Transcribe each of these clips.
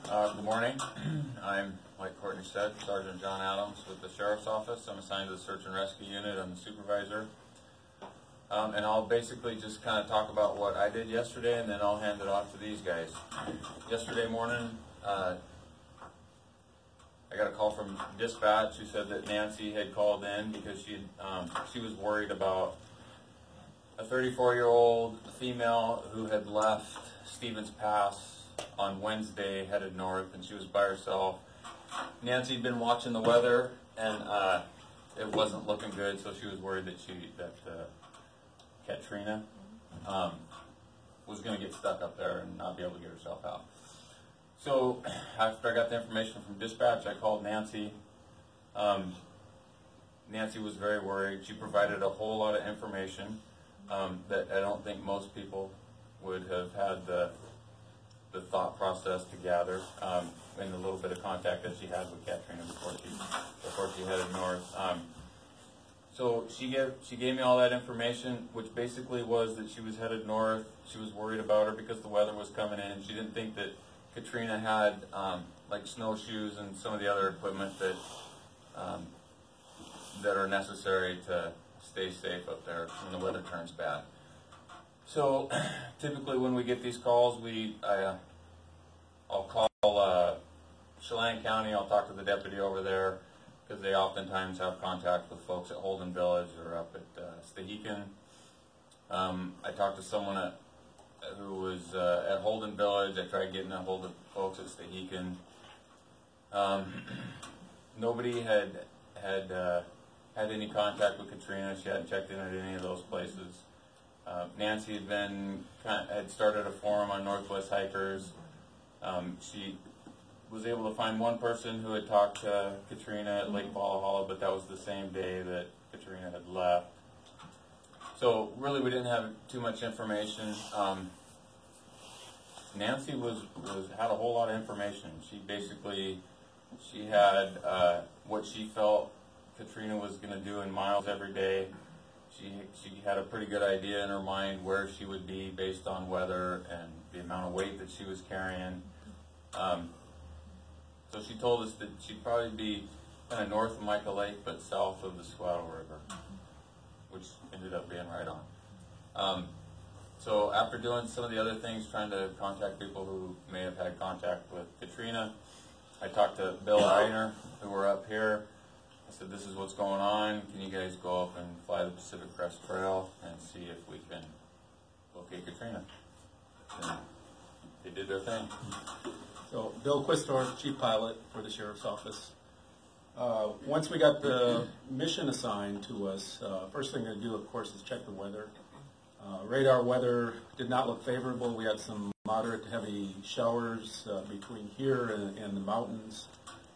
Good morning. I'm, like Courtney said, Sergeant John Adams with the Sheriff's Office. I'm assigned to the Search and Rescue Unit. I'm the supervisor. And I'll basically just kind of talk about what I did yesterday, and then I'll hand it off to these guys. Yesterday morning, I got a call from dispatch who said that Nancy had called in because she was worried about a 34-year-old female who had left Stevens Pass on Wednesday, headed north, and she was by herself. Nancy had been watching the weather, and it wasn't looking good, so she was worried that Katrina was going to get stuck up there and not be able to get herself out. So after I got the information from dispatch, I called Nancy. Nancy was very worried. She provided a whole lot of information that I don't think most people would have had the thought process to gather, and the little bit of contact that she had with Katrina before she headed north. So she gave me all that information, which basically was that she was headed north. She was worried about her because the weather was coming in. She didn't think that Katrina had like snowshoes and some of the other equipment that are necessary to stay safe up there when the weather turns bad. So typically when we get these calls, I'll call Chelan County. I'll talk to the deputy over there because they oftentimes have contact with folks at Holden Village or up at Stehekin. I talked to someone who was at Holden Village. I tried getting a hold of folks at Stehekin. Nobody had any contact with Katrina. She hadn't checked in at any of those places. Nancy had started a forum on Northwest Hikers. She was able to find one person who had talked to Katrina at Lake Valhalla, but that was the same day that Katrina had left. So really we didn't have too much information. Nancy had a whole lot of information. She had what she felt Katrina was going to do in miles every day. She had a pretty good idea in her mind where she would be based on weather and the amount of weight that she was carrying. So she told us that she'd probably be kind of north of Mica Lake, but south of the Squattle River, which ended up being right on. So after doing some of the other things, trying to contact people who may have had contact with Katrina, I talked to Bill Reiner, who were up here. I said, this is what's going on. Can you guys go up and fly the Pacific Crest Trail and see if we can locate Katrina? And they did their thing. So, Bill Quistorf, Chief Pilot for the Sheriff's Office. Once we got the mission assigned to us, first thing to do, of course, is check the weather. Radar weather did not look favorable. We had some moderate to heavy showers between here and the mountains.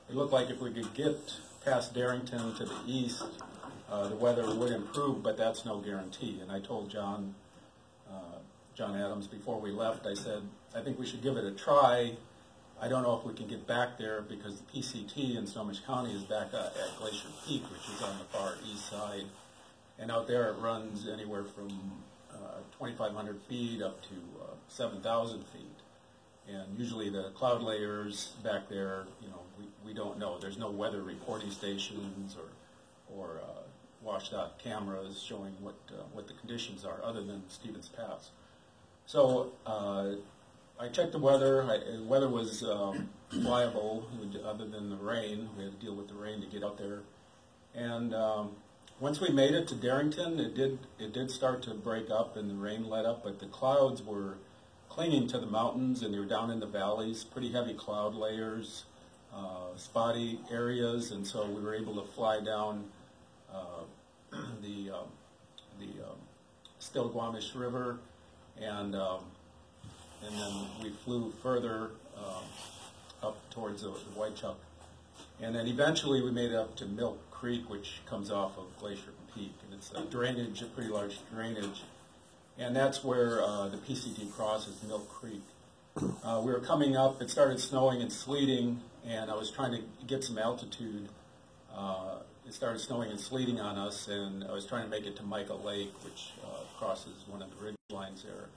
It looked like if we could get past Darrington to the east, the weather would improve, but that's no guarantee. And I told John Adams before we left, I said, I think we should give it a try. I don't know if we can get back there because the PCT in Snohomish County is back at Glacier Peak, which is on the far east side. And out there it runs anywhere from 2,500 feet up to 7,000 feet. And usually the cloud layers back there, we don't know. There's no weather reporting stations or washed out cameras showing what the conditions are other than Stevens Pass. So I checked the weather. The weather was flyable other than the rain. We had to deal with the rain to get out there. And once we made it to Darrington, it did start to break up and the rain let up, but the clouds were clinging to the mountains and they were down in the valleys, pretty heavy cloud layers, spotty areas, and so we were able to fly down the Still-Squamish River, and then we flew further up towards the Whitechuck. And then eventually we made it up to Milk Creek, which comes off of Glacier Peak, and it's a drainage, a pretty large drainage. And that's where the PCT crosses Milk Creek. We were coming up, it started snowing and sleeting, and I was trying to get some altitude. It started snowing and sleeting on us, and I was trying to make it to Mica Lake, which crosses one of the ridge lines there.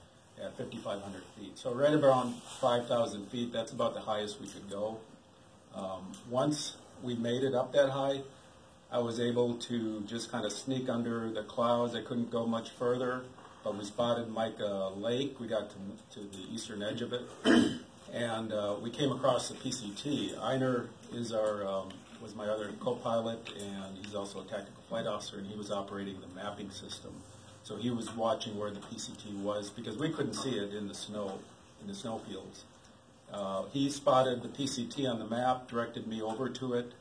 at 5,500 feet. So right around 5,000 feet, that's about the highest we could go. Once we made it up that high, I was able to just kind of sneak under the clouds. I couldn't go much further, but we spotted Mica Lake. We got to the eastern edge of it, and we came across the PCT. Einer is was my other co-pilot, and he's also a tactical flight officer, and he was operating the mapping system. So he was watching where the PCT was because we couldn't see it in the snowfields. He spotted the PCT on the map, directed me over to it,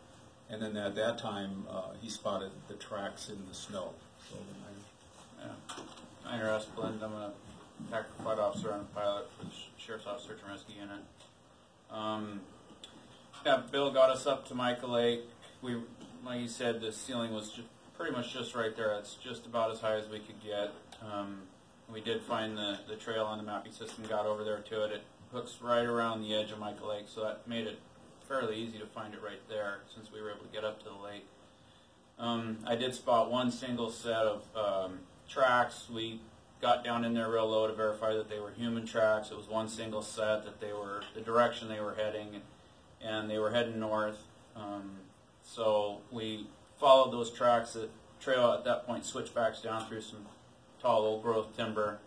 and then at that time he spotted the tracks in the snow. So Einer Esplund, I'm a tactical flight officer and a pilot for the Sheriff's Office Search and Rescue Unit. Bill got us up to Mica Lake. Like you said, the ceiling was pretty much just right there. It's just about as high as we could get. We did find the trail on the mapping system, got over there to it. It hooks right around the edge of Mica Lake, so that made it fairly easy to find it right there since we were able to get up to the lake. I did spot one single set of tracks. We got down in there real low to verify that they were human tracks. It was one single set, that they were the direction they were heading, and they were heading north. So we followed those tracks. The trail at that point switchbacks down through some tall old growth timber,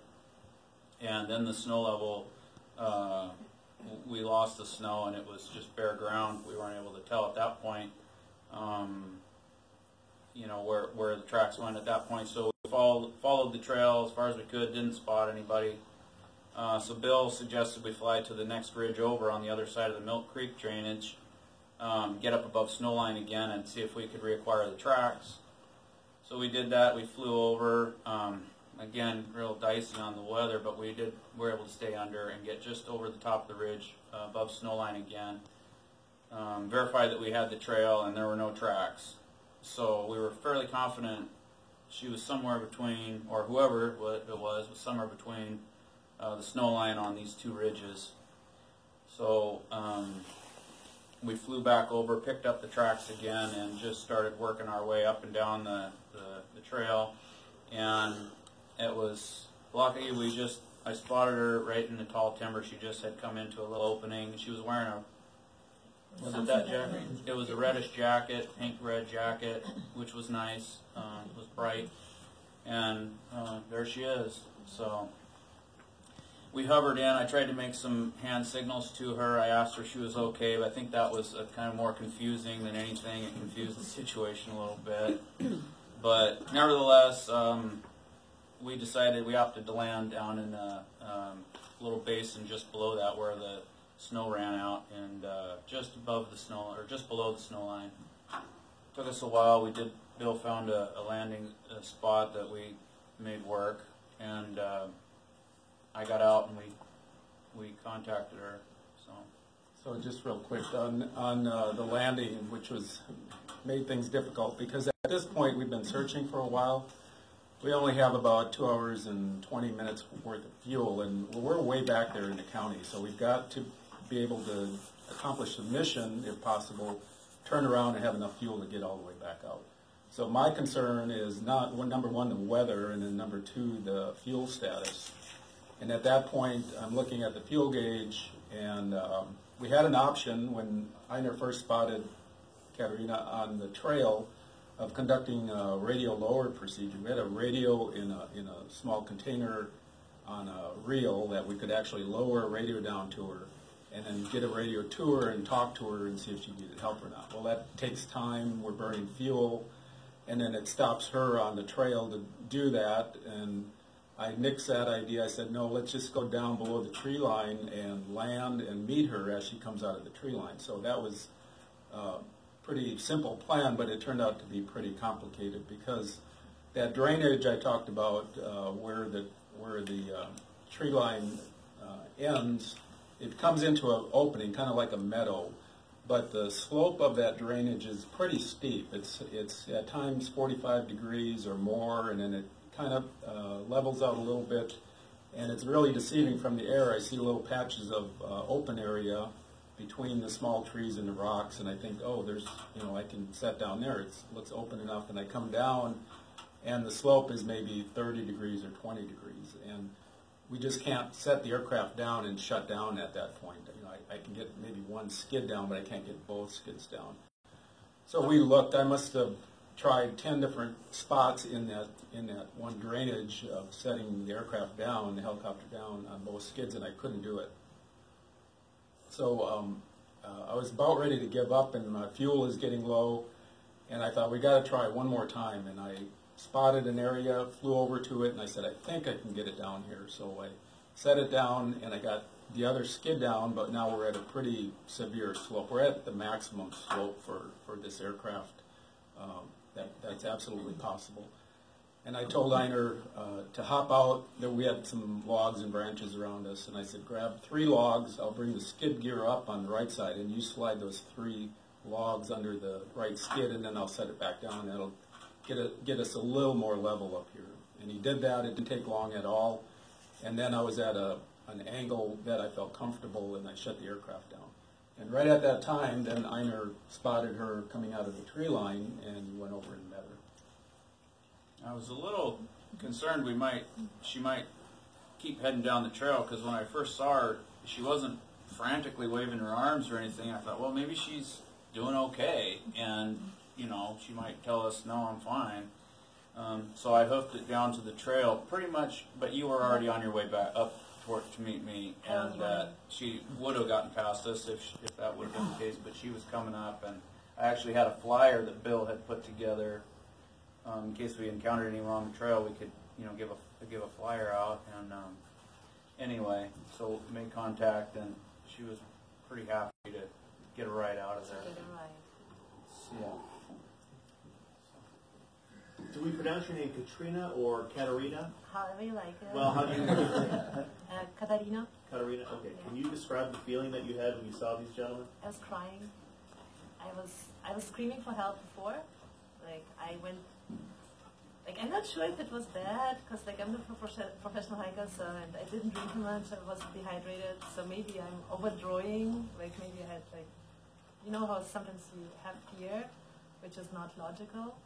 and then the snow level, we lost the snow and it was just bare ground. We weren't able to tell at that point where the tracks went at that point. So we followed the trail as far as we could, didn't spot anybody. So Bill suggested we fly to the next ridge over on the other side of the Milk Creek drainage, get up above snowline again and see if we could reacquire the tracks. So we did that. We flew over. Again, real dicey on the weather, but we were able to stay under and get just over the top of the ridge above snowline again. Verified that we had the trail and there were no tracks. So we were fairly confident she was somewhere between, or whoever it was somewhere between the snow line on these two ridges. So we flew back over, picked up the tracks again, and just started working our way up and down the trail. And it was lucky. I spotted her right in the tall timber. She just had come into a little opening. She was wearing was it that jacket? It was a reddish jacket, pink red jacket, which was nice. It was bright, and there she is. So we hovered in. I tried to make some hand signals to her. I asked her if she was okay, but I think that was kind of more confusing than anything. It confused the situation a little bit. But nevertheless, we opted to land down in a little basin just below that where the snow ran out, and just above the snow, or just below the snow line. Took us a while. Bill found a landing spot that we made work, and I got out and we contacted her. So just real quick on the landing, which made things difficult because at this point we've been searching for a while. We only have about 2 hours and 20 minutes worth of fuel, and we're way back there in the county, so we've got to be able to accomplish the mission, if possible, turn around and have enough fuel to get all the way back out. So my concern is number one, the weather, and then number two, the fuel status. And at that point, I'm looking at the fuel gauge, and we had an option when Einer first spotted Katerina on the trail of conducting a radio lower procedure. We had a radio in a small container on a reel that we could actually lower a radio down to her and then get a radio to her and talk to her and see if she needed help or not. Well, that takes time. We're burning fuel, and then it stops her on the trail to do that. And I nixed that idea. I said, no, let's just go down below the tree line and land and meet her as she comes out of the tree line. So that was pretty simple plan, but it turned out to be pretty complicated because that drainage I talked about, where the tree line ends, it comes into an opening, kind of like a meadow, but the slope of that drainage is pretty steep. It's at times 45 degrees or more, and then it kind of levels out a little bit, and it's really deceiving from the air. I see little patches of open area between the small trees and the rocks, and I think, oh, I can set down there. It looks open enough, and I come down, and the slope is maybe 30 degrees or 20 degrees. And we just can't set the aircraft down and shut down at that point. You know, I can get maybe one skid down, but I can't get both skids down. So we looked. I must have tried 10 different spots in that one drainage of setting the aircraft down, the helicopter down on both skids, and I couldn't do it. So I was about ready to give up, and my fuel is getting low, and I thought we got to try one more time. And I spotted an area, flew over to it, and I said, I think I can get it down here. So I set it down, and I got the other skid down, but now we're at a pretty severe slope. We're at the maximum slope for this aircraft. That's absolutely possible. And I told Einar to hop out. That we had some logs and branches around us, and I said, grab 3 logs. I'll bring the skid gear up on the right side, and you slide those 3 logs under the right skid, and then I'll set it back down. That'll get us a little more level up here. And he did that. It didn't take long at all. And then I was at an angle that I felt comfortable, and I shut the aircraft down. And right at that time, then Einar spotted her coming out of the tree line, and he went over and met her. I was a little concerned she might keep heading down the trail, because when I first saw her, she wasn't frantically waving her arms or anything. I thought, well, maybe she's doing okay, and you know, she might tell us, no, I'm fine. So I hoofed it down to the trail, pretty much. But you were already on your way back up to meet me, and she would have gotten past us if that would have been the case. But she was coming up, and I actually had a flyer that Bill had put together. In case we encountered anyone on the trail, we could, you know, give a flyer out. And anyway, so made contact, and she was pretty happy to get a ride out of there. Yeah. Do we pronounce your name Katrina or Katarina? However you like it. Well, how do you Katarina. Katarina? Okay. Yeah. Can you describe the feeling that you had when you saw these gentlemen? I was crying. I was screaming for help before. Like I went. Like I'm not sure if it was bad because like I'm a professional hiker, so and I didn't drink too much. I was dehydrated, so maybe I'm overdrawing. Like maybe I had like, you know how sometimes you have fear, which is not logical.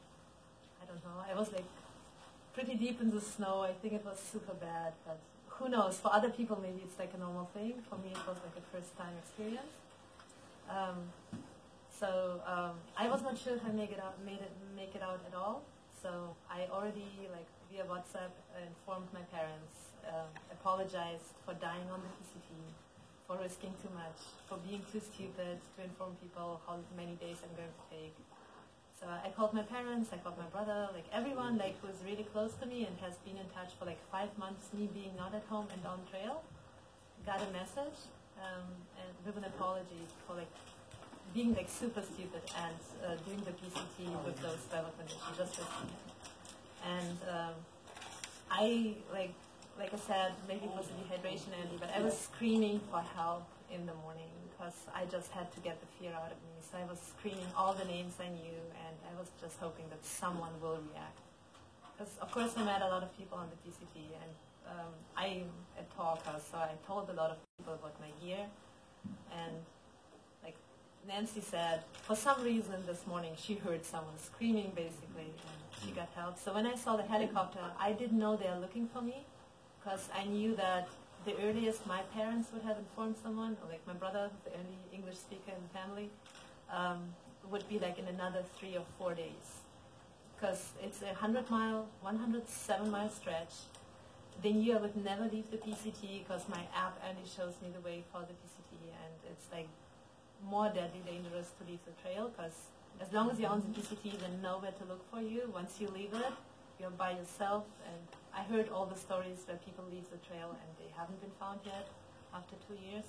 I don't know. I was like pretty deep in the snow. I think it was super bad, but who knows? For other people, maybe it's like a normal thing. For me, it was like a first-time experience. I was not sure if I make it out at all. So I already like via WhatsApp informed my parents, apologized for dying on the PCT, for risking too much, for being too stupid to inform people how many days I'm going to take. So I called my parents, I called my brother, like everyone like who's really close to me and has been in touch for like 5 months, me being not at home and on trail, got a message and with an apology for like being like super stupid and doing the PCT with those weather conditions, just risking it. And I like I said, maybe it was a dehydration but I was screaming for help in the morning because I just had to get the fear out of me. So I was screaming all the names I knew, and I was just hoping that someone will react. Because of course I met a lot of people on the PCT, and I'm a talker, so I told a lot of people about my gear. And like Nancy said, for some reason this morning she heard someone screaming basically, and she got help. So when I saw the helicopter, I didn't know they were looking for me, because I knew that the earliest my parents would have informed someone, or like my brother, the only English speaker in the family, would be like in another 3 or 4 days. Because it's a 107-mile stretch. They knew I would never leave the PCT because my app only shows me the way for the PCT, and it's like more deadly dangerous to leave the trail, because as long as you're on the PCT, they know where to look for you. Once you leave it, you're by yourself. And I heard all the stories where people leave the trail and they haven't been found yet after 2 years,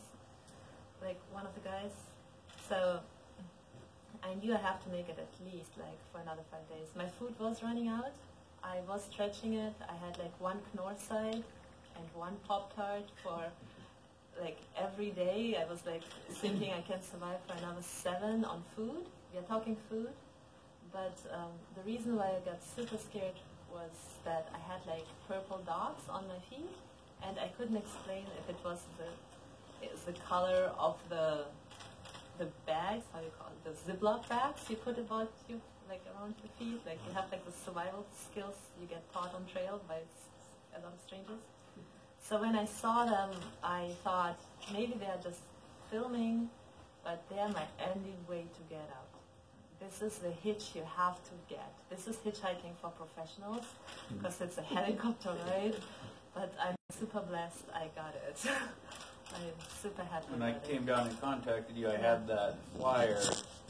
like one of the guys. So I knew I have to make it at least like for another 5 days. My food was running out. I was stretching it. I had like 1 Knorr side and 1 Pop-Tart for like every day. I was like thinking I can survive for another 7 on food. We are talking food. But the reason why I got super scared was that I had like purple dots on my feet, and I couldn't explain if it was the color of the bags, how you call it, the Ziploc bags you put about you, like around your feet. Like you have like the survival skills you get taught on trail by a lot of strangers. So when I saw them, I thought maybe they are just filming, but they are my only way to get out. This is the hitch you have to get. This is hitchhiking for professionals because it's a helicopter ride, but I'm super blessed I got it. I'm super happy When I about came it. down and contacted you, I had that flyer,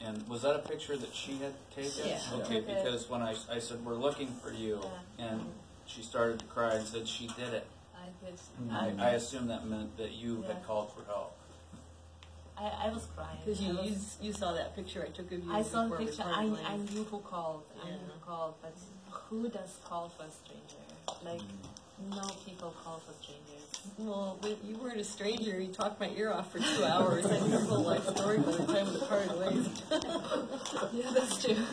and was that a picture that she had taken? Yeah. Okay, Okay. because when I said, we're looking for you, Yeah. and she started to cry and said she did it. I did. I assumed that meant that you had Yeah. called for help. I was crying. Because I was- you saw that picture I took of you. I saw the before we picture. parted I ways. knew who called. I knew Yeah. who called. But who does call for a stranger? Like, no people call for strangers. Well, but you weren't a stranger. You talked my ear off for 2 hours. I knew your whole life story by the time we parted ways. Yeah, that's true.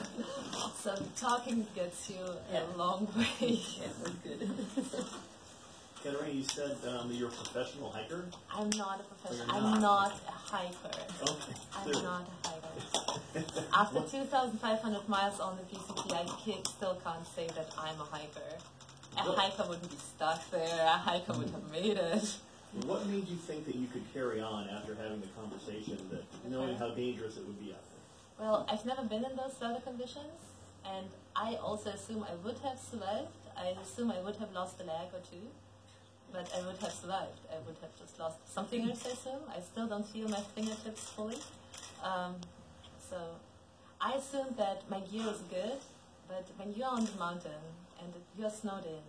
So talking gets you Yeah. a long way. Yeah, it was good. Katerina, you said that you're a professional hiker? I'm not a professional. You're I'm not. not a hiker. Okay. I'm clearly. not a hiker. After 2,500 miles on the PCT, still can't say that I'm a hiker. A hiker wouldn't be stuck there. A hiker would have made it. What made you think that you could carry on after having the conversation, that knowing how dangerous it would be out there? Well, I've never been in those weather conditions, and I also assume I would have survived. I assume I would have lost a leg or two, but I would have survived. I would have just lost some fingers, I assume. I still don't feel my fingertips fully. So I assumed that my gear is good, but when you're on the mountain and you're snowed in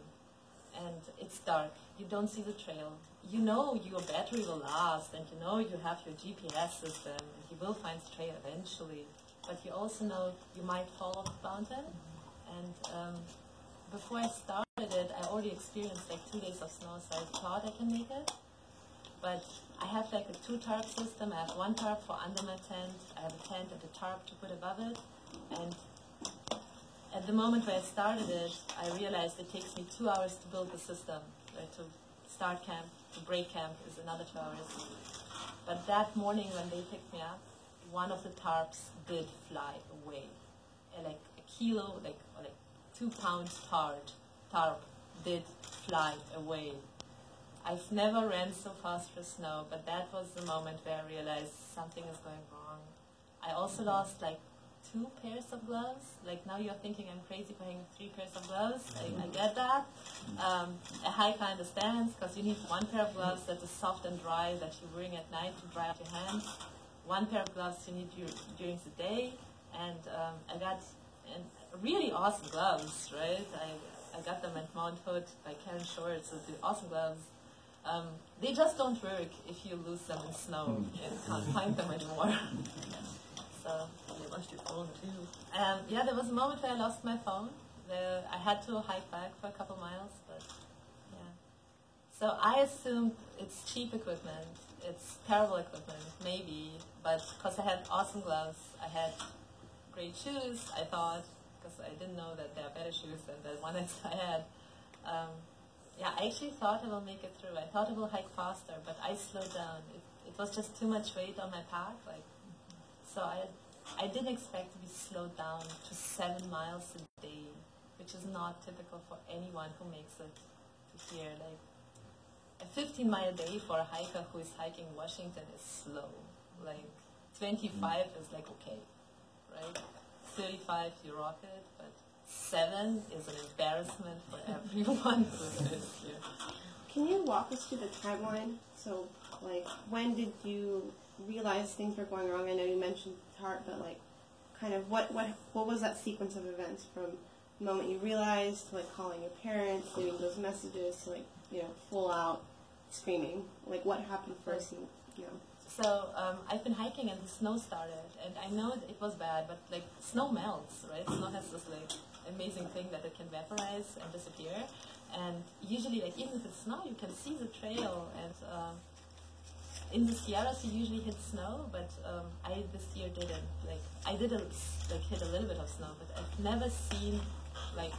and it's dark, you don't see the trail. You know your battery will last, and you know you have your GPS system, and you will find the trail eventually. But you also know you might fall off the mountain. And before I started it, I already experienced like 2 days of snow, so I thought I can make it. But I have like a 2 tarp system. I have 1 tarp for under my tent. I have a tent and a tarp to put above it. And at the moment where I started it, I realized it takes me 2 hours to build the system. Right? To start camp, to break camp is another 2 hours. But that morning when they picked me up, one of the tarps did fly away. Like a kilo, like 2 pounds tarp did fly away. I've never ran so fast for snow, but that was the moment where I realized something is going wrong. I also lost like 2 pairs of gloves. Like now you're thinking I'm crazy for having 3 pairs of gloves. I get that. A hiker understands because you need 1 pair of gloves that is soft and dry that you're wearing at night to dry out your hands. 1 pair of gloves you need during the day, and I got really awesome gloves, right? I got them at Mount Hood by Karen Short, so the awesome gloves. They just don't work if you lose them in snow and can't find them anymore. So You lost your phone too. yeah, there was a moment where I lost my phone. I had to hike back for a couple miles, but yeah. So I assumed it's cheap equipment, it's terrible equipment, maybe, but because I had awesome gloves, I had great shoes, I thought, because I didn't know that there are better shoes than the one that I had. Yeah, I actually thought I will make it through. I thought I will hike faster, but I slowed down. It was just too much weight on my pack, so I didn't expect to be slowed down to 7 miles a day, which is not typical for anyone who makes it to here. Like a 15-mile day for a hiker who is hiking Washington is slow. Like 25 is like okay, right? 35 you rock it, but 7 is an embarrassment for everyone who is here. Can you walk us through the timeline? So, like, when did you realize things were going wrong? I know you mentioned TARP, but like, kind of what was that sequence of events from the moment you realized to like calling your parents, leaving those messages to like, full out screaming? Like, what happened first? And, So I've been hiking and the snow started, and I know it was bad, but like snow melts, right? Snow has this like amazing thing that it can vaporize and disappear, and usually like even if it's snow, you can see the trail. And in the Sierras, you usually hit snow, but I this year didn't. Like I did hit a little bit of snow, but I've never seen like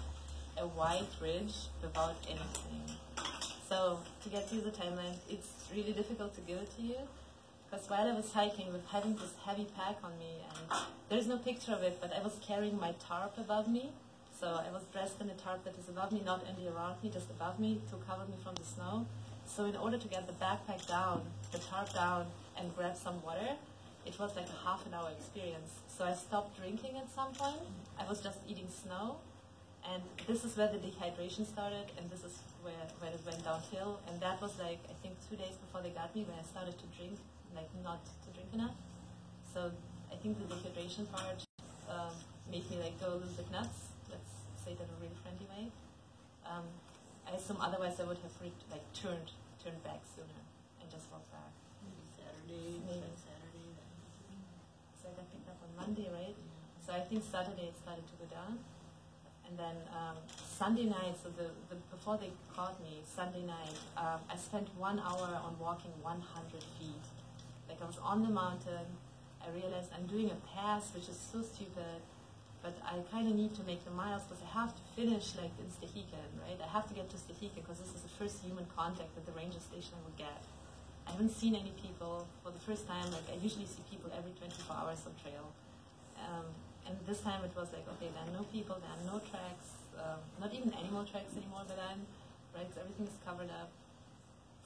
a white ridge without anything. So to get through the timeline, it's really difficult to give it to you. Because while I was hiking with having this heavy pack on me, and there's no picture of it, but I was carrying my tarp above me. So I was dressed in a tarp that is above me, not only around me, just above me to cover me from the snow. So in order to get the backpack down, the tarp down, and grab some water, it was like a half an hour experience. So I stopped drinking at some point. I was just eating snow. And this is where the dehydration started, and this is where it went downhill. And that was like, I think 2 days before they got me, when I started to drink, like not to drink enough. So I think the dehydration part made me like go a little bit nuts. Let's say that in a really friendly way. I assume otherwise I would have turned back sooner and just walked back. Maybe Saturday. Maybe. Saturday. So I got picked up on Monday, right? So I think Saturday it started to go down. And then Sunday night, so before they caught me, Sunday night, I spent 1 hour on walking 100 feet. Like I was on the mountain, I realized I'm doing a pass, which is so stupid, but I kind of need to make the miles because I have to finish like in Stehekin, right? I have to get to Stehekin because this is the first human contact at the ranger station I would get. I haven't seen any people for the first time. Like I usually see people every 24 hours on trail. And this time it was like, okay, there are no people, there are no tracks, not even animal tracks anymore that I'm, right? So everything is covered up.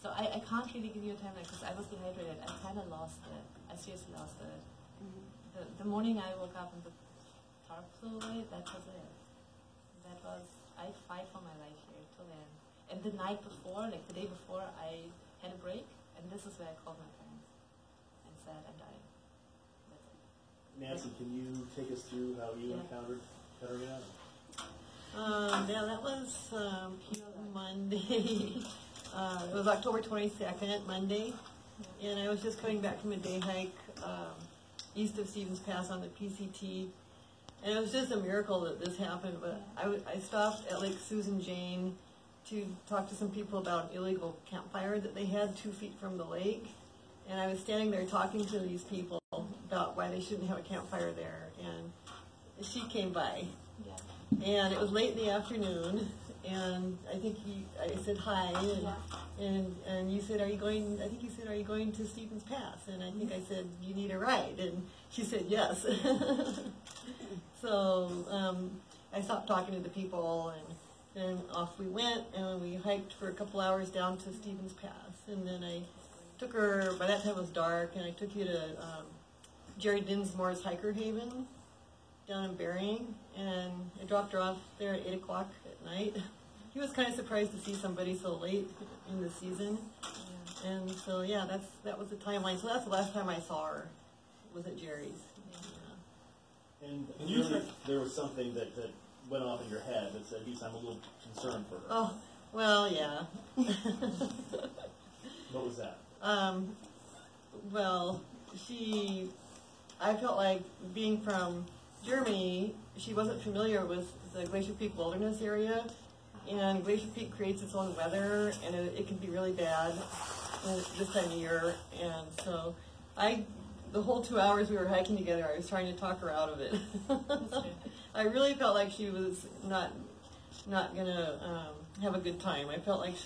So I can't really give you a timeline because I was dehydrated. I kind of lost it. I seriously lost it. The morning I woke up and the tarp flew away, that was it. That was, I fight for my life here till then. And the night before, like the day before, I had a break, and this is where I called my parents and said I'm dying. Nancy, can you take us through how you encountered Katerina? Yeah, that was Monday. It was October 22nd, Monday, and I was just coming back from a day hike east of Stevens Pass on the PCT, and it was just a miracle that this happened. But I stopped at Lake Susan Jane to talk to some people about an illegal campfire that they had 2 feet from the lake, and I was standing there talking to these people about why they shouldn't have a campfire there, and she came by. Yeah. And it was late in the afternoon, and I think I said hi, and you said, are you going to Stevens Pass? And I think I said, you need a ride, and she said yes. So I stopped talking to the people, and off we went, and we hiked for a couple hours down to Stevens Pass, and then I took her, by that time it was dark, and I took you to Jerry Dinsmore's Hiker Haven down in Bering, and I dropped her off there at 8 o'clock at night. He was kind of surprised to see somebody so late in the season. Yeah. And so, yeah, that was the timeline. So that's the last time I saw her, was at Jerry's. Yeah. And clearly there was something that went off in your head that said, geez, I'm a little concerned for her. Oh, well, yeah. What was that? Well, I felt like being from Germany, she wasn't familiar with the Glacier Peak Wilderness area, and Glacier Peak creates its own weather, and it can be really bad this time of year, and so the whole 2 hours we were hiking together, I was trying to talk her out of it. I really felt like she was not gonna have a good time. I felt like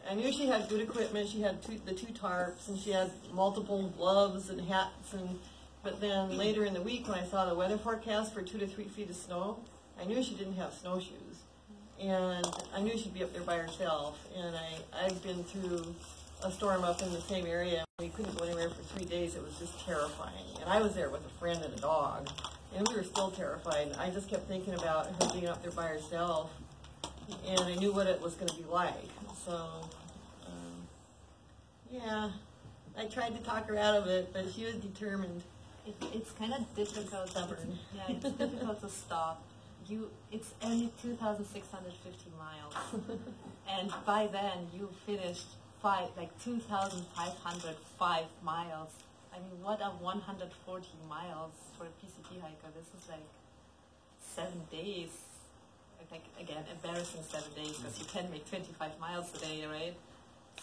I knew she had good equipment. She had the two tarps, and she had multiple gloves and hats. But then later in the week, when I saw the weather forecast for 2 to 3 feet of snow, I knew she didn't have snowshoes, and I knew she'd be up there by herself. And I'd been through a storm up in the same area. We couldn't go anywhere for 3 days. It was just terrifying. And I was there with a friend and a dog, and we were still terrified. And I just kept thinking about her being up there by herself, and I knew what it was going to be like. So, yeah, I tried to talk her out of it, but she was determined. It's kind of difficult. Stubborn. Yeah, it's difficult to stop. It's only 2,650 miles, and by then you finished 2,505 miles. I mean, what are 140 miles for a PCT hiker? This is like 7 days. Like again, embarrassing 7 days because you can make 25 miles a day, right?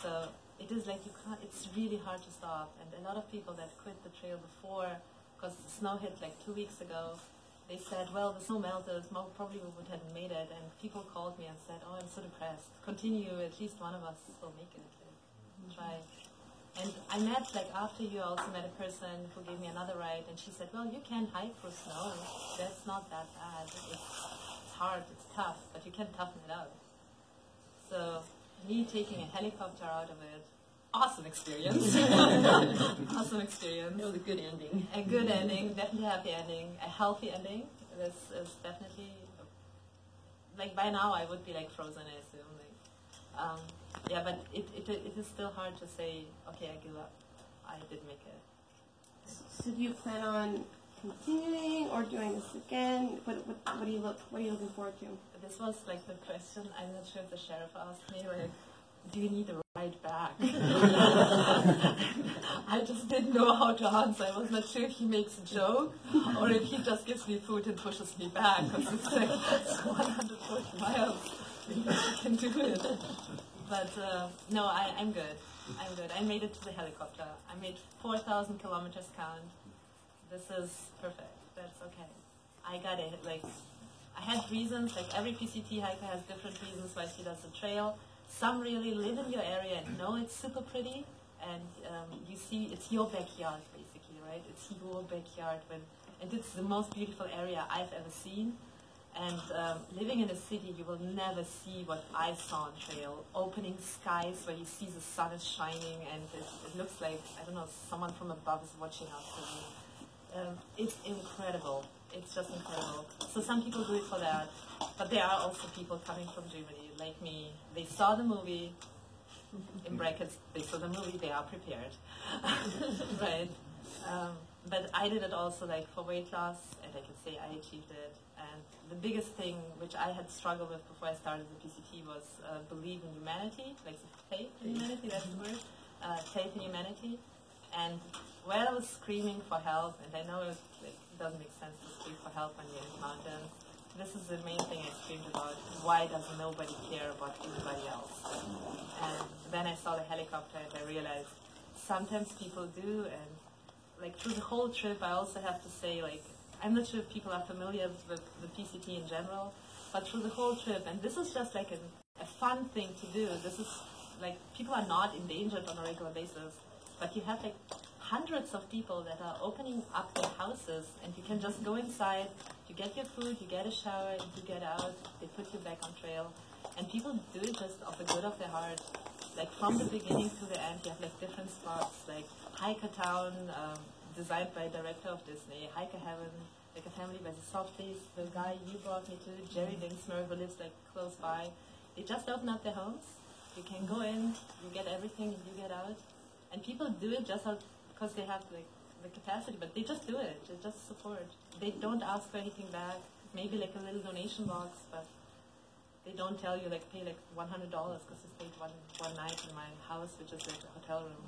So it is like you can't. It's really hard to stop. And a lot of people that quit the trail before, because the snow hit like 2 weeks ago, they said, well, the snow melted, probably we would have made it. And people called me and said, oh, I'm so depressed. Continue, at least one of us will make it. Try. And I met, after you, I also met a person who gave me another ride, and she said, well, you can hike through snow. That's not that bad. It's hard, it's tough, but you can toughen it out. So me taking a helicopter out of it, awesome experience. Awesome experience. It was a good ending. A good ending, definitely a happy ending, a healthy ending. This is definitely, like by now I would be like frozen, I assume. Like, yeah, but it is still hard to say, okay, I give up. I did make it. So do you plan on continuing or doing this again? What are you looking forward to? This was like the question. I'm not sure if the sheriff asked me, like, do you need a ride back? I just didn't know how to answer. I was not sure if he makes a joke or if he just gives me food and pushes me back, because it's like 140 miles. You can do it. But no, I'm good. I'm good. I made it to the helicopter. I made 4,000 kilometers count. This is perfect. That's okay. I got it. Like, I had reasons. Like every PCT hiker has different reasons why she does the trail. Some really live in your area and know it's super pretty, and you see it's your backyard basically, right? It's your backyard, and it's the most beautiful area I've ever seen. And living in a city, you will never see what I saw on trail. Opening skies where you see the sun is shining and it looks like, I don't know, someone from above is watching us. It's incredible. It's just incredible. So some people do it for that. But there are also people coming from Germany, like me. They saw the movie, in brackets, they saw the movie, they are prepared. Right? But I did it also like for weight loss, and I can say I achieved it. And the biggest thing which I had struggled with before I started the PCT was believe in humanity, like faith in humanity, that's the word, faith in humanity. And where I was screaming for help, and I know it doesn't make sense to scream for help when you're in the mountains, this is the main thing I screamed about. Why does nobody care about anybody else? And then I saw the helicopter and I realized sometimes people do, and like through the whole trip I also have to say, like, I'm not sure if people are familiar with the PCT in general, but through the whole trip, and this is just like a fun thing to do. This is like, people are not endangered on a regular basis, but you have like hundreds of people that are opening up their houses, and you can just go inside, you get your food, you get a shower, you get out, they put you back on trail, and people do it just of the good of their heart. Like from the beginning to the end, you have like different spots, like Hiker Town, designed by a director of Disney, Hiker Heaven, like a family by the Softies, the guy you brought me to, Jerry Dingsmer, who lives like close by. They just open up their homes, you can go in, you get everything, and you get out. And people do it just because they have like the capacity, but they just do it, they just support. They don't ask for anything back, maybe like a little donation box, but they don't tell you like pay like $100 because you stayed one night in my house, which is like a hotel room.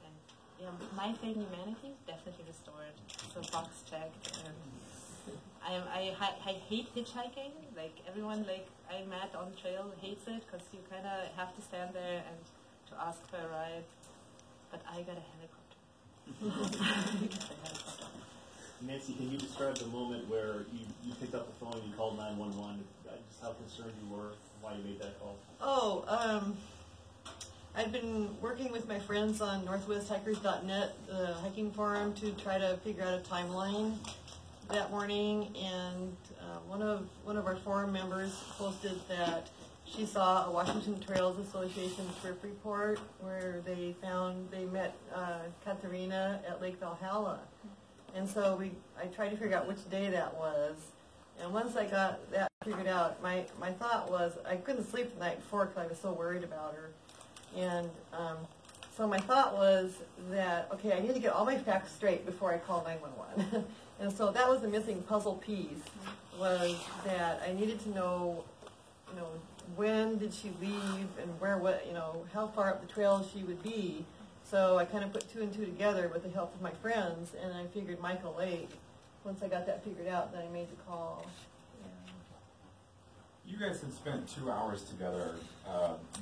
And yeah, my faith in humanity definitely restored. So box checked. And I hate hitchhiking. Like everyone like I met on trail hates it because you kind of have to stand there and to ask for a ride. But I got a helicopter. Nancy, can you describe the moment where you picked up the phone, you called 911, just how concerned you were, why you made that call? Oh, I've been working with my friends on northwesthikers.net, the hiking forum, to try to figure out a timeline that morning, and one of our forum members posted that she saw a Washington Trails Association trip report where they met Katharina at Lake Valhalla. And so I tried to figure out which day that was. And once I got that figured out, my thought was, I couldn't sleep the night before because I was so worried about her. And so my thought was that, okay, I need to get all my facts straight before I call 911. And so that was the missing puzzle piece, was that I needed to know, when did she leave and how far up the trail she would be. So I kind of put two and two together with the help of my friends, and I figured Michael Lake. Once I got that figured out, then I made the call. You guys had spent 2 hours together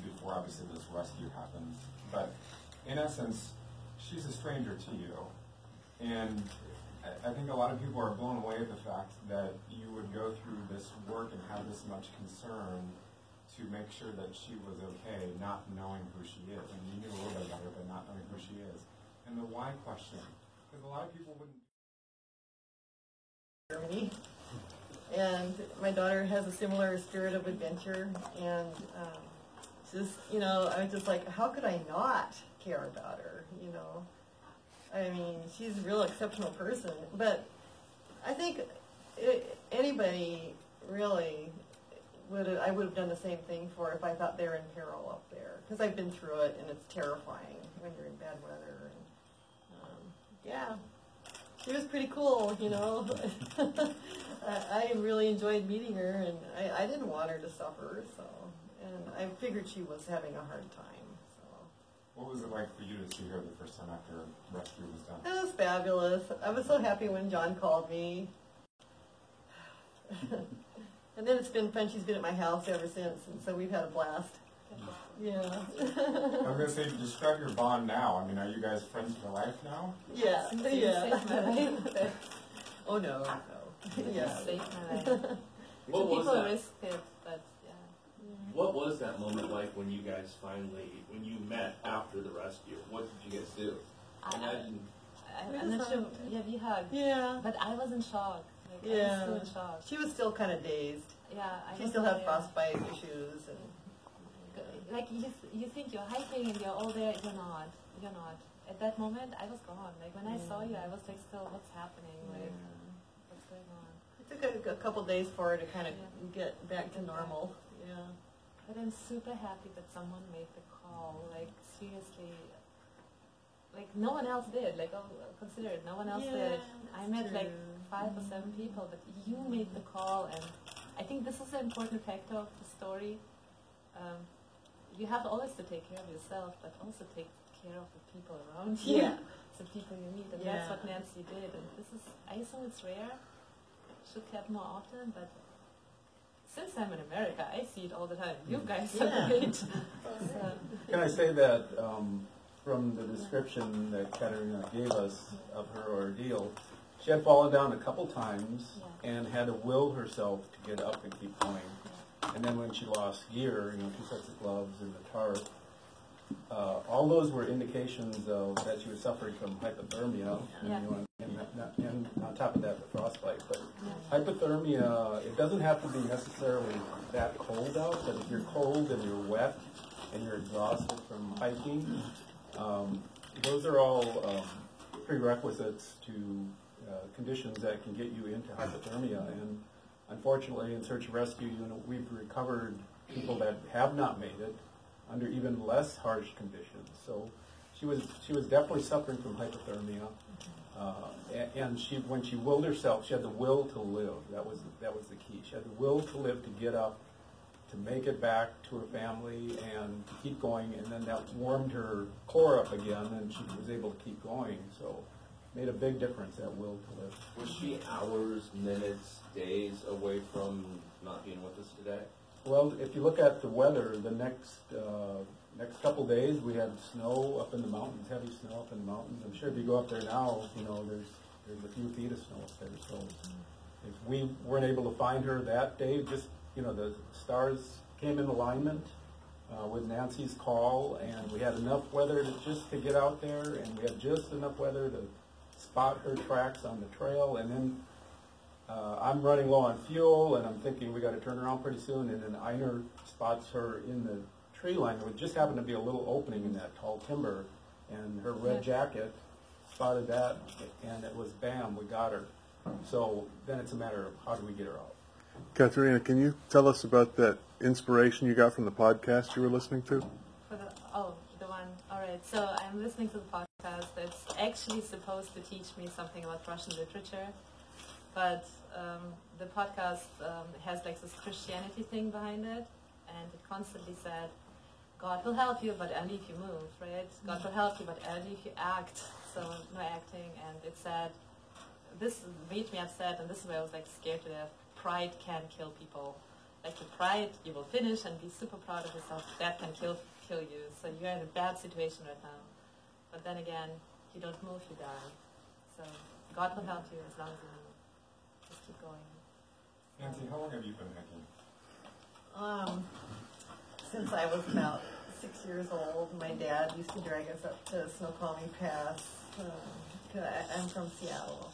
before obviously this rescue happens, but in essence, she's a stranger to you. And I think a lot of people are blown away at the fact that you would go through this work and have this much concern to make sure that she was okay, not knowing who she is. I mean, you knew a little bit about her, but not knowing who she is. And the why question, because a lot of people wouldn't. Germany, and my daughter has a similar spirit of adventure, and just, you know, I was just like, how could I not care about her, you know? I mean, she's a real exceptional person, but I think anybody really I would have done the same thing for if I thought they were in peril up there, because I've been through it and it's terrifying when you're in bad weather. And, yeah, she was pretty cool, you know. I really enjoyed meeting her, and I didn't want her to suffer, so, and I figured she was having a hard time. So. What was it like for you to see her the first time after rescue was done? It was fabulous. I was so happy when John called me. And then it's been fun. She's been at my house ever since, and so we've had a blast. Yeah. I was going to say, describe your bond now. I mean, are you guys friends for life now? Yeah. Yeah. Oh, no. Yeah. Saved my life. What was People that? risk it, but yeah. What was that moment like when you guys when you met after the rescue? What did you guys do? I'm not sure. Yeah, we hugged. Yeah. But I was in shock. Like, I was still in shock. She was still kind of dazed. Yeah. She still had frostbite issues. And like you think you're hiking and you're all there. You're not. You're not. At that moment, I was gone. Like when I saw you, I was like, still, what's happening? Like, what's going on? It took a couple days for her to kind of get back to normal. Yeah. But I'm super happy that someone made the call. Like seriously. Like no one else did. Like consider it, no one else did. I met like 5 or 7 people, but you made the call, and I think this is an important factor of the story. You have always to take care of yourself, but also take care of the people around you, the people you meet, and that's what Nancy did. And this is, I assume it's rare. Should happen more often, but since I'm in America, I see it all the time. You guys are great. So, Can I say that from the description that Katerina gave us of her ordeal, she had fallen down a couple times and had to will herself to get up and keep going. And then when she lost gear, 2 sets of gloves and the tarp, all those were indications of that she was suffering from hypothermia, and on top of that, the frostbite. But hypothermia, it doesn't have to be necessarily that cold out, but if you're cold and you're wet and you're exhausted from hiking, those are all prerequisites to conditions that can get you into hypothermia. And unfortunately, in search and rescue, we've recovered people that have not made it under even less harsh conditions. So she was definitely suffering from hypothermia, and when she willed herself, she had the will to live. That was the key. She had the will to live, to get up, to make it back to her family, and to keep going. And then that warmed her core up again, and she was able to keep going. So made a big difference, that will to live. Was she hours, minutes, days away from not being with us today? Well, if you look at the weather, the next couple days we had snow up in the mountains, heavy snow up in the mountains. I'm sure if you go up there now, there's a few feet of snow up there. So if we weren't able to find her that day, just the stars came in alignment with Nancy's call, and we had enough weather to get out there, and we had just enough weather to spot her tracks on the trail. And then I'm running low on fuel, and I'm thinking we got to turn around pretty soon. And then Einar spots her in the tree line. There would just happen to be a little opening in that tall timber, and her red jacket spotted that, and it was bam, we got her. So then it's a matter of how do we get her out. Katerina, can you tell us about that inspiration you got from the podcast you were listening to? The one. All right. So I'm listening to the podcast. It's actually supposed to teach me something about Russian literature, but the podcast has like this Christianity thing behind it, and it constantly said, God will help you, but only if you move, right? God will help you, but only if you act. So no acting. And it said, this made me upset, and this is where I was like scared to death. Pride can kill people. Like your pride, you will finish and be super proud of yourself. That can kill you. So you're in a bad situation right now. But then again, if you don't move, you die. So God will help you as long as you move. Just keep going. Nancy, how long have you been hiking? Since I was about 6 years old, my dad used to drag us up to Snoqualmie Pass. I'm from Seattle.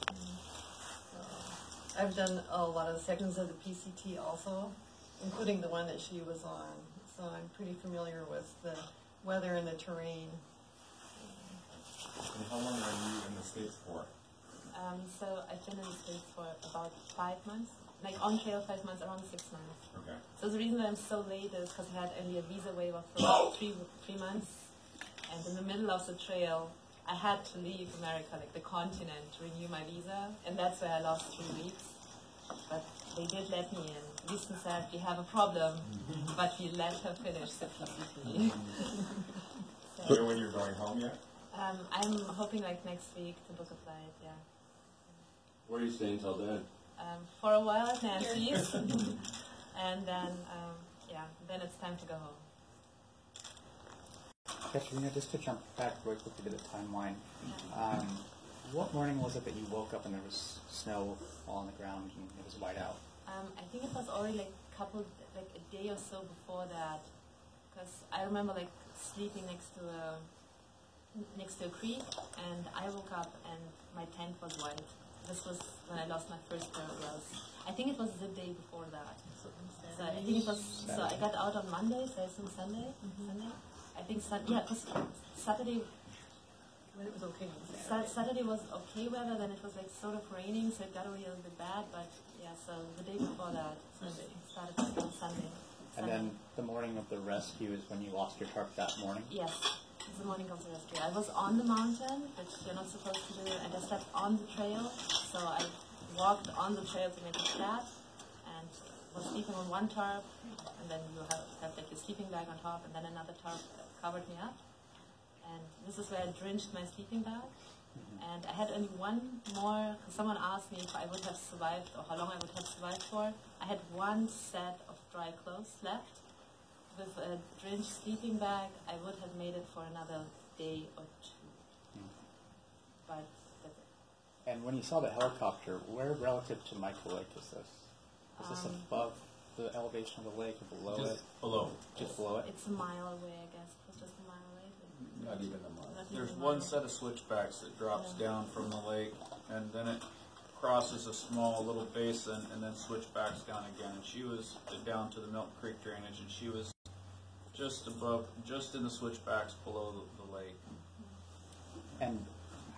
I've done a lot of sections of the PCT also, including the one that she was on. so I'm pretty familiar with the weather and the terrain. And how long are you in the States for? So I've been in the States for about 5 months, like on trail 5 months, around 6 months. Okay. So the reason that I'm so late is because I had only a visa waiver for three months, and in the middle of the trail, I had to leave America, like the continent, to renew my visa, and that's where I lost 3 weeks. But they did let me in. Houston said, we have a problem, but we let her finish the PCT. Do you know when you're going home yet? I'm hoping like next week to book a flight, yeah. Where are you staying till then? For a while at Nancy's, and then, then it's time to go home. Katrina, just to jump back really quickly to the timeline. What morning was it that you woke up and there was snow all on the ground and it was white out? I think it was already like a day or so before that, because I remember like sleeping next to a creek, and I woke up and my tent was white. This was when I lost my first pair of gloves. I think it was the day before that. So I think it was. So I got out on Monday, so I assume Sunday. Sunday. I think because Saturday. When it was okay. Saturday was okay weather. Then it was like sort of raining, so it got a little bit bad. But yeah, so the day before that, Sunday started on Sunday. And then the morning of the rescue is when you lost your tarp that morning? Yes. It's the morning of the rescue. I was on the mountain, which you're not supposed to do, and I stepped on the trail. So I walked on the trail to make it flat, and was sleeping on one tarp, and then you have like your sleeping bag on top, and then another tarp covered me up. And this is where I drenched my sleeping bag. And I had only one more, because someone asked me if I would have survived, or how long I would have survived for. I had one set of dry clothes left. With a drenched sleeping bag, I would have made it for another day or 2. But that's it. And when you saw the helicopter, where relative to Michael Lake is this? Is this above the elevation of the lake or below Just it? below. Just below it? It's a mile away, I guess. It was just a mile away. Not even a mile. Not even There's a one mile. set of switchbacks that drops down from the lake, and then it crosses a small little basin, and then switchbacks down again. And she was down to the Milk Creek drainage, and she was just in the switchbacks below the lake. And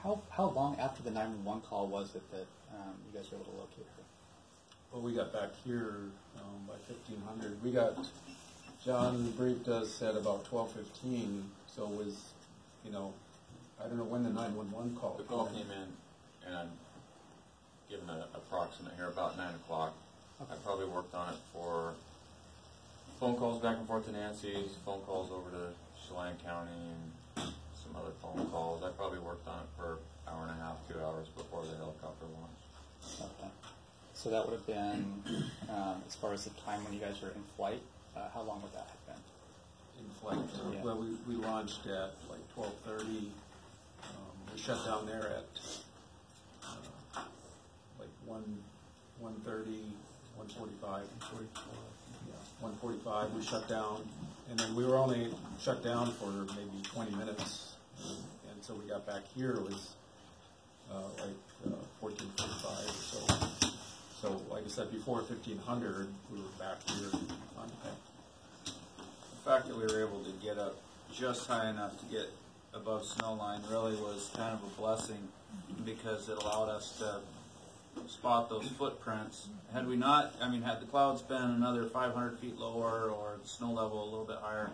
how long after the 911 call was it that you guys were able to locate her? Well, we got back here by 1500. We got, John briefed us at about 12:15, so it was, I don't know when the 911 call The call came in, and I'm given an approximate here, about 9 o'clock. I probably worked on it for phone calls back and forth to Nancy's, phone calls over to Chelan County, and some other phone calls. I probably worked on it for an hour and a half, 2 hours before the helicopter launched. Okay. So that would have been, as far as the time when you guys were in flight, how long would that have been? in flight. Yeah. Well, we launched at like 12:30. We shut down there at like 1:30, 1:45. Yeah, 1:45 we shut down, and then we were only shut down for maybe 20 minutes, and so we got back here, it was like 14:45 or so. So like I said, before 1500, we were back here on time. The fact that we were able to get up just high enough to get above snow line really was kind of a blessing, because it allowed us to spot those footprints. Had we not, had the clouds been another 500 feet lower or the snow level a little bit higher,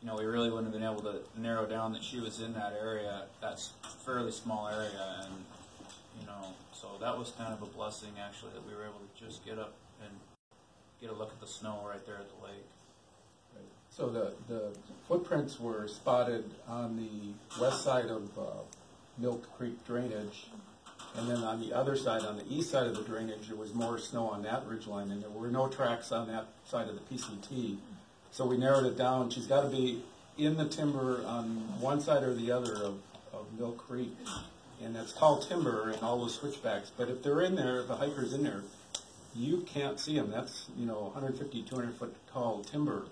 we really wouldn't have been able to narrow down that she was in that area, that fairly small area, and so that was kind of a blessing actually, that we were able to just get up and get a look at the snow right there at the lake. So the footprints were spotted on the west side of Milk Creek drainage, and then on the other side, on the east side of the drainage, there was more snow on that ridgeline, and there were no tracks on that side of the PCT. So we narrowed it down. She's got to be in the timber on one side or the other of Milk Creek, and that's tall timber and all those switchbacks. But if they're in there, if the hiker's in there, you can't see them. That's 150, 200 foot tall timber.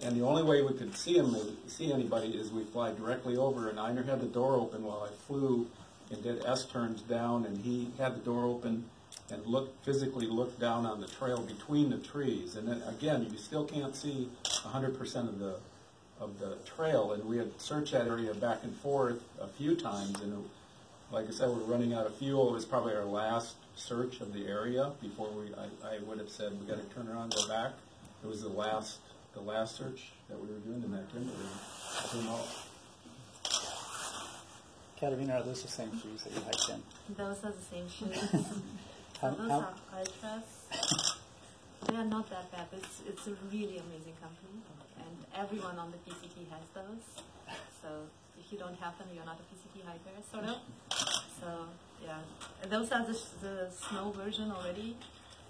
And the only way we could see anybody is we fly directly over, and Einer had the door open while I flew and did S-turns down, and he had the door open, and physically look down on the trail between the trees. And then again, you still can't see 100% of the trail. And we had searched that area back and forth a few times, and like I said, we're running out of fuel. It was probably our last search of the area before I would have said we got to turn around and go back. It was the last search that we were doing in that timber. I don't know. Katerina, are those the same shoes that you hiked in? Those are the same shoes. So those are Ultras. They are not that bad. It's a really amazing company, and everyone on the PCT has those. So if you don't have them, you're not a PCT hiker, sort of. So yeah, and those are the snow version already.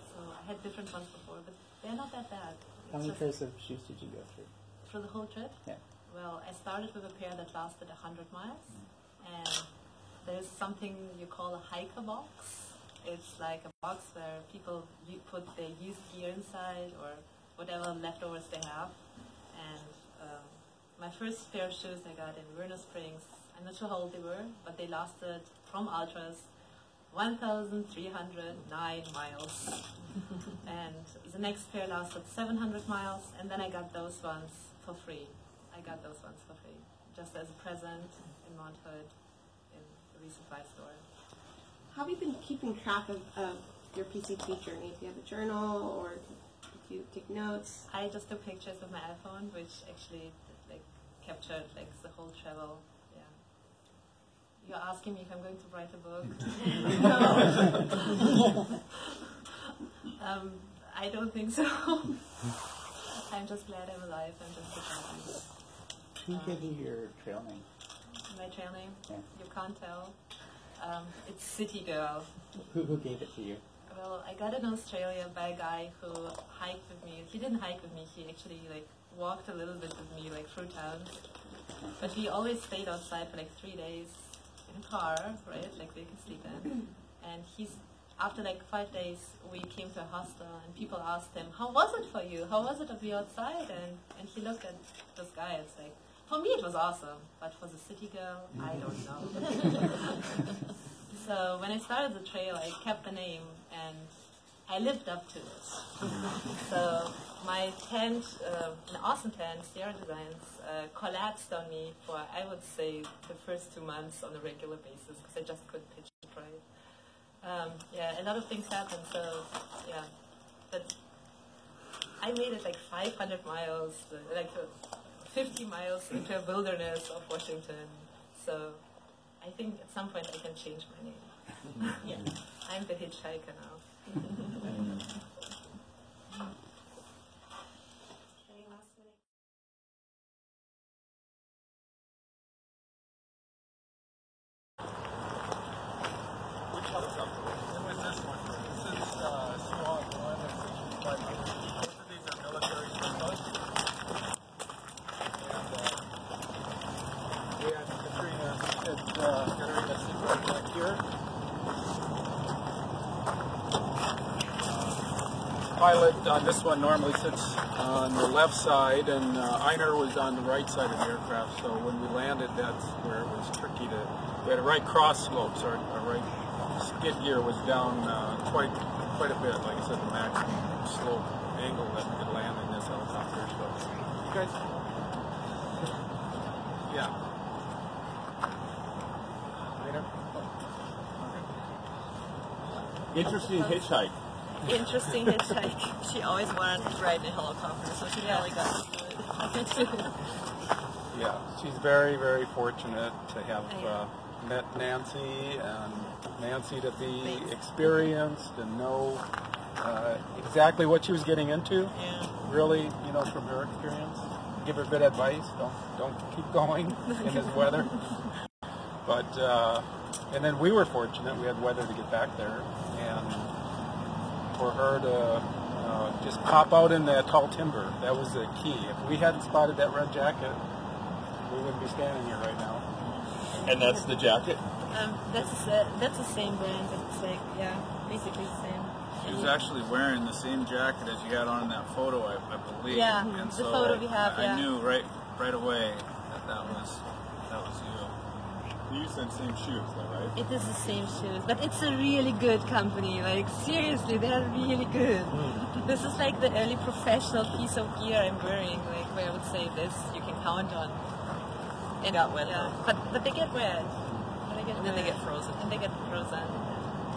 So I had different ones before, but they're not that bad. How many pairs of shoes did you go through? For the whole trip? Yeah. Well, I started with a pair that lasted 100 miles, and there's something you call a hiker box. It's like a box where people put their used gear inside or whatever leftovers they have. And my first pair of shoes I got in Werner Springs. I'm not sure how old they were, but they lasted from Ultras 1,309 miles. And the next pair lasted 700 miles, and then I got those ones for free. Just as a present in Mount Hood in the resupply store. How have you been keeping track of your PCT journey? Do you have a journal, or do you take notes? I just took pictures with my iPhone, which actually captured the whole travel. Yeah. You're asking me if I'm going to write a book? No. I don't think so. I'm just glad I'm alive. I'm just so happy. Who gave you your trail name? My trail name? Yeah. You can't tell. It's City Girl. Who gave it to you? Well, I got in Australia by a guy who hiked with me. He didn't hike with me. He actually walked a little bit with me through town. But he always stayed outside for 3 days in a car, right? We can sleep in. And after 5 days, we came to a hostel, and people asked him, "How was it for you? How was it to be outside?" And he looked at this guy. It's for me it was awesome, but for the city girl, I don't know. So when I started the trail, I kept the name, and I lived up to it. So my tent, an awesome tent, Sierra Designs, collapsed on me for, I would say, the first 2 months on a regular basis, because I just couldn't pitch it right. A lot of things happened, so yeah. But I made it 500 miles, 50 miles into a wilderness of Washington. So I think at some point I can change my name. Yeah, I'm the hitchhiker now. Pilot on this one normally sits on the left side, and Einar was on the right side of the aircraft. So when we landed, that's where it was tricky to. We had a right cross slopes. Our right skid gear was down quite a bit. Like I said, the maximum slope angle that we could land in this helicopter. So, you guys, yeah. Einar? Interesting hitchhike. Interesting hitchhike. She always wanted to ride in a helicopter, so she finally got to do it. Yeah, she's very, very fortunate to have met Nancy, and Nancy to be experienced and know exactly what she was getting into. Yeah. Really, from her experience, give her a bit of advice. Don't keep going in this weather. But and then we were fortunate; we had weather to get back there, and for her to just pop out in that tall timber. That was the key. If we hadn't spotted that red jacket, we wouldn't be standing here right now. And that's the jacket? That's the same brand. It's basically the same. She was actually wearing the same jacket as you had on in that photo, I believe. Yeah, and the so photo we have, I knew right away that was you. You said same shoes, though, right? It is the same shoes, but it's a really good company. Like seriously, they are really good. This is like the early professional piece of gear I'm wearing. Like where I would say this you can count on. And got wet, yeah, though. but they get wet. And then they get frozen. And they get frozen.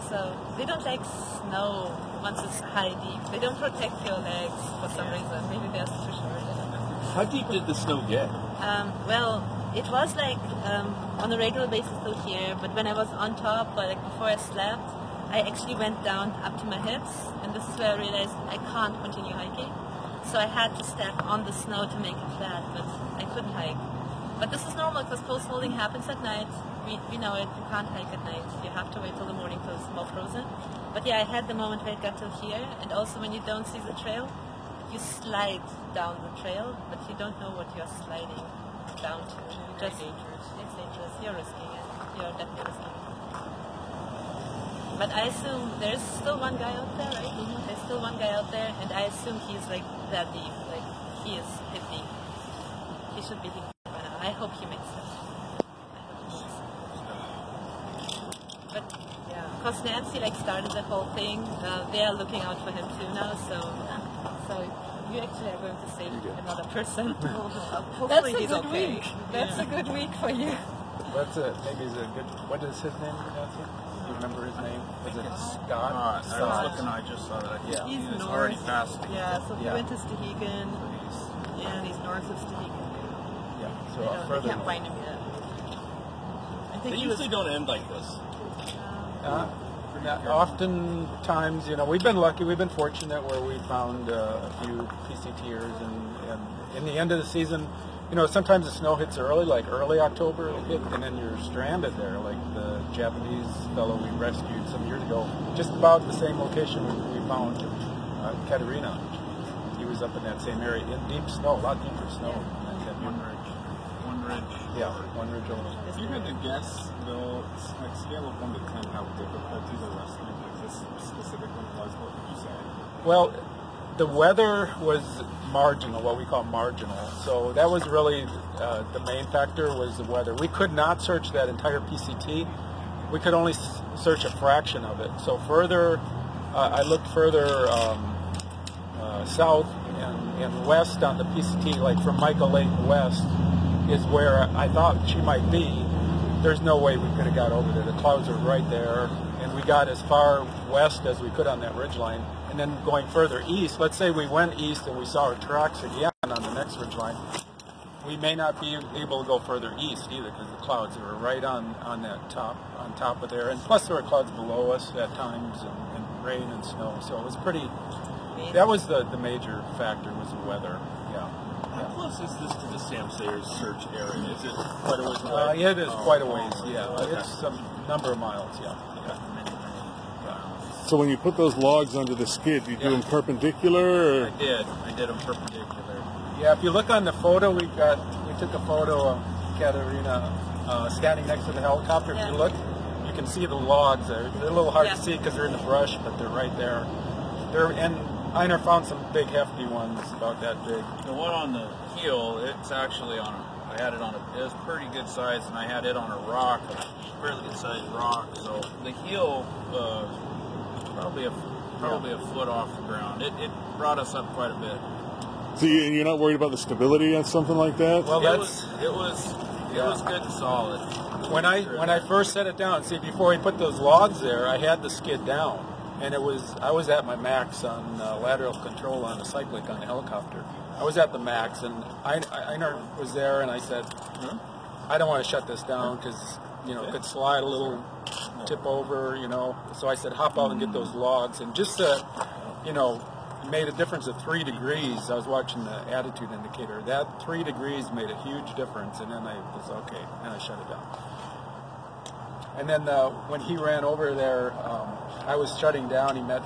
So they don't like snow once it's high deep. They don't protect your legs for some reason. Maybe they're too short. How deep did the snow get? Well, it was like on a regular basis still here, but when I was on top, like before I slept, I actually went down up to my hips, and this is where I realized I can't continue hiking. So I had to step on the snow to make it flat, but I couldn't hike. But this is normal because coast holding happens at night. We know it. You can't hike at night. You have to wait till the morning till it's more frozen. But yeah, I had the moment where it got till here, and also when you don't see the trail, you slide down the trail, but you don't know what you're sliding down to. Just dangerous. It's dangerous. You're risking it. You're definitely risking it. But I assume there's still one guy out there, right? There's still one guy out there, and I assume he's like that deep. Like he is hip deep. He should be hip deep by now. I hope he makes it. But yeah, because Nancy like started the whole thing. They are looking out for him too now. So you actually are going to save another person. Hopefully he's good okay. week. That's a good week for you. Maybe is a good. What is his name, Nancy? Do you remember his name? Was it Scott? I was looking, I just saw that. Yeah. He's It's north. already past. Yeah, so he Yeah. went to Stehegan, and he's north of Stehegan. Yeah. So They further. can't find him yet. I think They he was. usually don't end like this. Oftentimes, we've been lucky, we've been fortunate where we found a few PCTers, and in the end of the season, sometimes the snow hits early, like early October it hit, and then you're stranded there, like the Japanese fellow we rescued some years ago, just about the same location we found Katerina. He was up in that same area in deep snow, a lot deeper snow. One ridge. Yeah, one ridge over. If you had to guess, Bill, like scale of 1 to 10, how difficult the rescue like this specific one was, what would you say? Well, the weather was marginal, what we call marginal. So that was really the main factor was the weather. We could not search that entire PCT. We could only search a fraction of it. So further, I looked further south and west on the PCT, like from Michael Lake west, is where I thought she might be. There's no way we could have got over there. The clouds are right there, and we got as far west as we could on that ridgeline. And then going further east, let's say we went east and we saw our tracks again on the next ridgeline, we may not be able to go further east either because the clouds are right on that top of there. And plus there were clouds below us at times and rain and snow. So it was pretty, that was the major factor was the weather. Yeah. How close is this to the Sam Sayers search area? Is it quite a ways away? It is quite a ways, yeah. It's a number of miles, yeah. So when you put those logs under the skid, you do them perpendicular? Or? I did them perpendicular. Yeah, if you look on the photo, we took a photo of Katerina standing next to the helicopter. If you look, you can see the logs there. They're a little hard to see because they're in the brush, but they're right there. And Einar found some big hefty ones, about that big. The one on the heel, it's actually I had it on it was pretty good size, and I had it on a rock, a fairly good sized rock. So the heel, probably a foot off the ground. It brought us up quite a bit. So you're not worried about the stability on something like that? Well, it was good and solid. When I first set it down, see, before we put those logs there, I had the skid down, and I was at my max on lateral control on the cyclic on the helicopter. I was at the max, and Einar was there, and I said, I don't want to shut this down because it could slide a little, tip over, So I said, hop out and get those logs, and just made a difference of 3 degrees. I was watching the attitude indicator. That 3 degrees made a huge difference, and then I was okay, and I shut it down. And then when he ran over there, I was shutting down. He met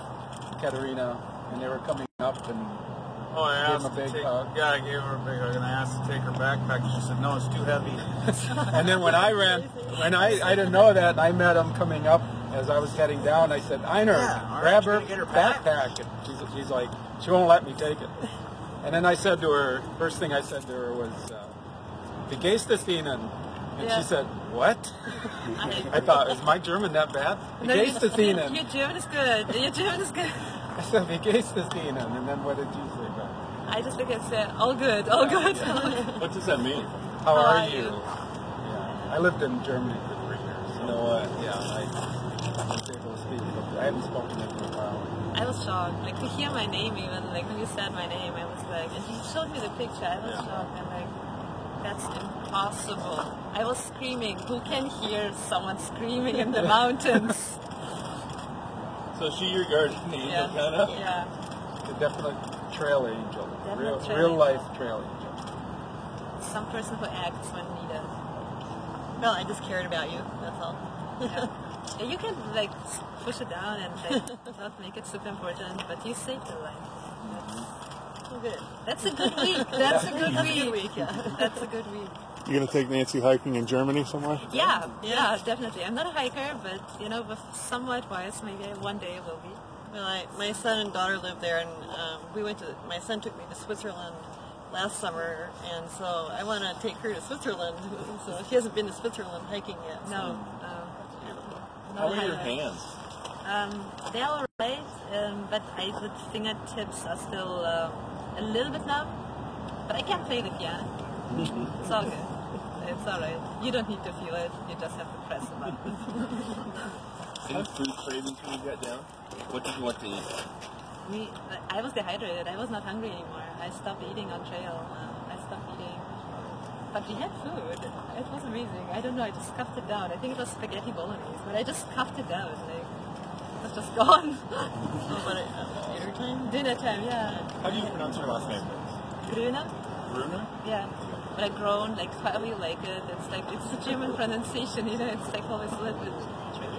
Katerina, and they were coming up, and I gave him a big hug. Yeah, I gave her a big hug, and I asked to take her backpack. She said, "No, it's too heavy." And then when I ran, I didn't know that, and I met him coming up as I was heading down. I said, Einar, grab her backpack. And she's like, she won't let me take it. And then I said to her, first thing I said to her was, "Wie geht's das Ihnen?" And Yeah. she said, what? I thought, is my German that bad? Wie No, geht's es Ihnen? your German is good. Your German is good. I said, wie geht's es Ihnen? And then what did you say back? I just look and say, all good, all good. What does that mean? How How are are you? you? Yeah. I lived in Germany for 3 years. You know what? Yeah, I was able to speak, but I haven't spoken it for a while. I was shocked, like to hear my name even, like when you said my name, I was like, and he showed me the picture, I was shocked, and like, that's impossible. I was screaming, who can hear someone screaming in the mountains? So is she your guardian angel, Yeah, kind of? yeah. A definite trail angel. Definite trail Real angel. life trail angel. Some person who acts when needed. Well, I just cared about you. That's all. Yeah. Yeah, you can like push it down and like not make it super important, but you saved your life. Good. That's a good week. That's a good That's a week. good week, yeah. That's a good week. You gonna take Nancy hiking in Germany somewhere? Yeah, definitely. I'm not a hiker, but you know, with somewhat wise, maybe one day I will be. Well, my son and daughter live there, and my son took me to Switzerland last summer, and so I want to take her to Switzerland. So she hasn't been to Switzerland hiking yet. So. No, How not are your hiker. hands? They're all right, but the fingertips are still a little bit numb. But I can play the piano. It's all good. It's all right. You don't need to feel it. You just have to press the button. Any food cravings when you got down? What did you want to eat? I was dehydrated. I was not hungry anymore. I stopped eating on trail. I stopped eating. But we had food. It was amazing. I don't know. I just scuffed it down. I think it was spaghetti bolognese, but I just scuffed it down. Like it was just gone. But dinner time? Dinner time, yeah. How do you pronounce your last name? Grüner? Bruner? Yeah. But I grown like however you like it. It's like it's the German pronunciation, you know. It's like always a little bit tricky.